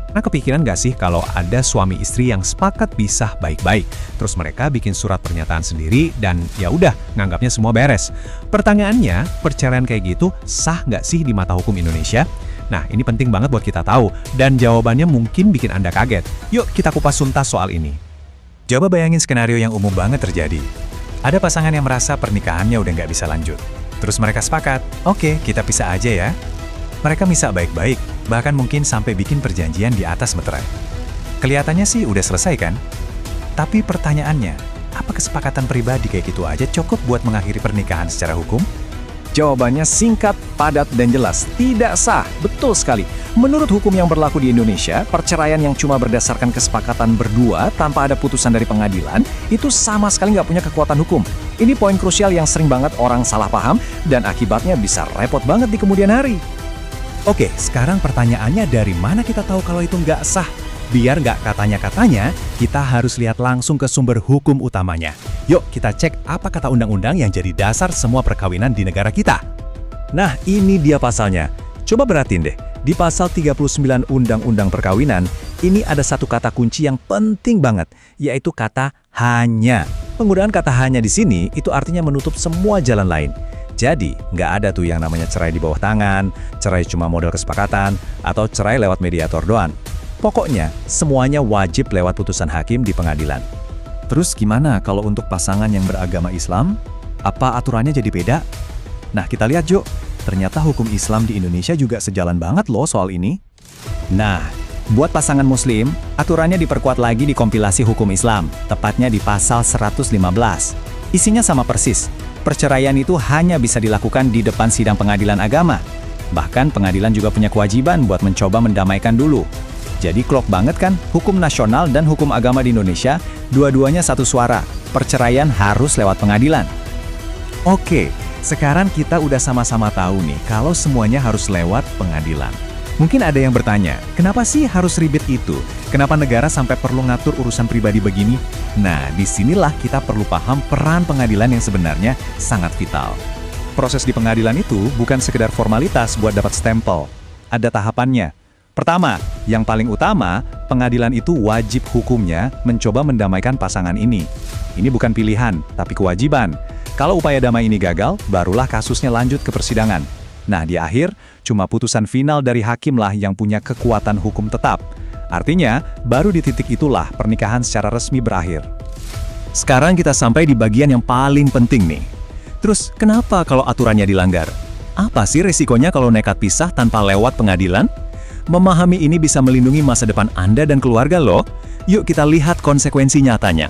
Nah, kepikiran nggak sih kalau ada suami istri yang sepakat pisah baik-baik, terus mereka bikin surat pernyataan sendiri dan ya udah nganggapnya semua beres. Pertanyaannya, perceraian kayak gitu sah nggak sih di mata hukum Indonesia? Nah, ini penting banget buat kita tahu, dan jawabannya mungkin bikin Anda kaget. Yuk kita kupas tuntas soal ini. Coba bayangin skenario yang umum banget terjadi. Ada pasangan yang merasa pernikahannya udah nggak bisa lanjut. Terus mereka sepakat, oke, kita pisah aja ya. Mereka misah baik-baik, bahkan mungkin sampai bikin perjanjian di atas meterai. Kelihatannya sih udah selesai kan? Tapi pertanyaannya, apa kesepakatan pribadi kayak gitu aja cukup buat mengakhiri pernikahan secara hukum? Jawabannya singkat, padat, dan jelas. Tidak sah. Betul sekali. Menurut hukum yang berlaku di Indonesia, perceraian yang cuma berdasarkan kesepakatan berdua tanpa ada putusan dari pengadilan, itu sama sekali nggak punya kekuatan hukum. Ini poin krusial yang sering banget orang salah paham, dan akibatnya bisa repot banget di kemudian hari. Oke, sekarang pertanyaannya dari mana kita tahu kalau itu nggak sah? Biar nggak katanya-katanya, kita harus lihat langsung ke sumber hukum utamanya. Yuk kita cek apa kata undang-undang yang jadi dasar semua perkawinan di negara kita. Nah, ini dia pasalnya. Coba perhatiin deh, di pasal 39 Undang-Undang Perkawinan, ini ada satu kata kunci yang penting banget, yaitu kata hanya. Penggunaan kata hanya di sini itu artinya menutup semua jalan lain. Jadi, nggak ada tuh yang namanya cerai di bawah tangan, cerai cuma modal kesepakatan, atau cerai lewat mediator doang. Pokoknya, semuanya wajib lewat putusan hakim di pengadilan. Terus gimana kalau untuk pasangan yang beragama Islam? Apa aturannya jadi beda? Nah, kita lihat yuk. Ternyata hukum Islam di Indonesia juga sejalan banget loh soal ini. Nah, buat pasangan Muslim, aturannya diperkuat lagi di kompilasi hukum Islam, tepatnya di pasal 115. Isinya sama persis. Perceraian itu hanya bisa dilakukan di depan sidang pengadilan agama. Bahkan pengadilan juga punya kewajiban buat mencoba mendamaikan dulu. Jadi klop banget kan, hukum nasional dan hukum agama di Indonesia, dua-duanya satu suara. Perceraian harus lewat pengadilan. Oke, sekarang kita udah sama-sama tahu nih kalau semuanya harus lewat pengadilan. Mungkin ada yang bertanya, kenapa sih harus ribet itu? Kenapa negara sampai perlu ngatur urusan pribadi begini? Nah, disinilah kita perlu paham peran pengadilan yang sebenarnya sangat vital. Proses di pengadilan itu bukan sekedar formalitas buat dapat stempel. Ada tahapannya. Pertama, yang paling utama, pengadilan itu wajib hukumnya mencoba mendamaikan pasangan ini. Ini bukan pilihan, tapi kewajiban. Kalau upaya damai ini gagal, barulah kasusnya lanjut ke persidangan. Nah, di akhir, cuma putusan final dari hakim lah yang punya kekuatan hukum tetap. Artinya, baru di titik itulah pernikahan secara resmi berakhir. Sekarang kita sampai di bagian yang paling penting nih. Terus, kenapa kalau aturannya dilanggar? Apa sih resikonya kalau nekat pisah tanpa lewat pengadilan? Memahami ini bisa melindungi masa depan Anda dan keluarga loh. Yuk kita lihat konsekuensi nyatanya.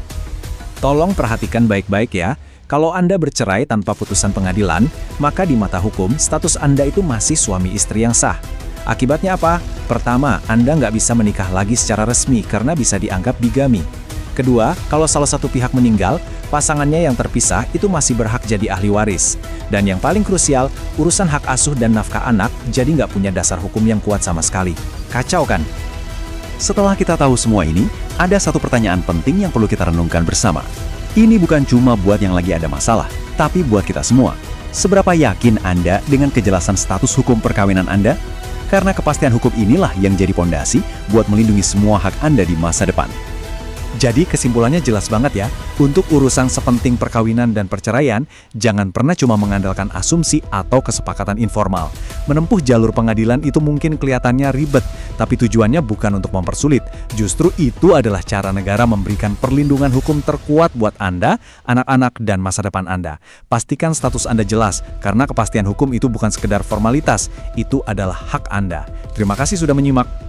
Tolong perhatikan baik-baik ya. Kalau Anda bercerai tanpa putusan pengadilan, maka di mata hukum, status Anda itu masih suami istri yang sah. Akibatnya apa? Pertama, Anda nggak bisa menikah lagi secara resmi karena bisa dianggap bigami. Kedua, kalau salah satu pihak meninggal, pasangannya yang terpisah itu masih berhak jadi ahli waris. Dan yang paling krusial, urusan hak asuh dan nafkah anak jadi nggak punya dasar hukum yang kuat sama sekali. Kacau kan? Setelah kita tahu semua ini, ada satu pertanyaan penting yang perlu kita renungkan bersama. Ini bukan cuma buat yang lagi ada masalah, tapi buat kita semua. Seberapa yakin Anda dengan kejelasan status hukum perkawinan Anda? Karena kepastian hukum inilah yang jadi pondasi buat melindungi semua hak Anda di masa depan. Jadi kesimpulannya jelas banget ya, untuk urusan sepenting perkawinan dan perceraian, jangan pernah cuma mengandalkan asumsi atau kesepakatan informal. Menempuh jalur pengadilan itu mungkin kelihatannya ribet, tapi tujuannya bukan untuk mempersulit. Justru itu adalah cara negara memberikan perlindungan hukum terkuat buat Anda, anak-anak, dan masa depan Anda. Pastikan status Anda jelas, karena kepastian hukum itu bukan sekedar formalitas, itu adalah hak Anda. Terima kasih sudah menyimak.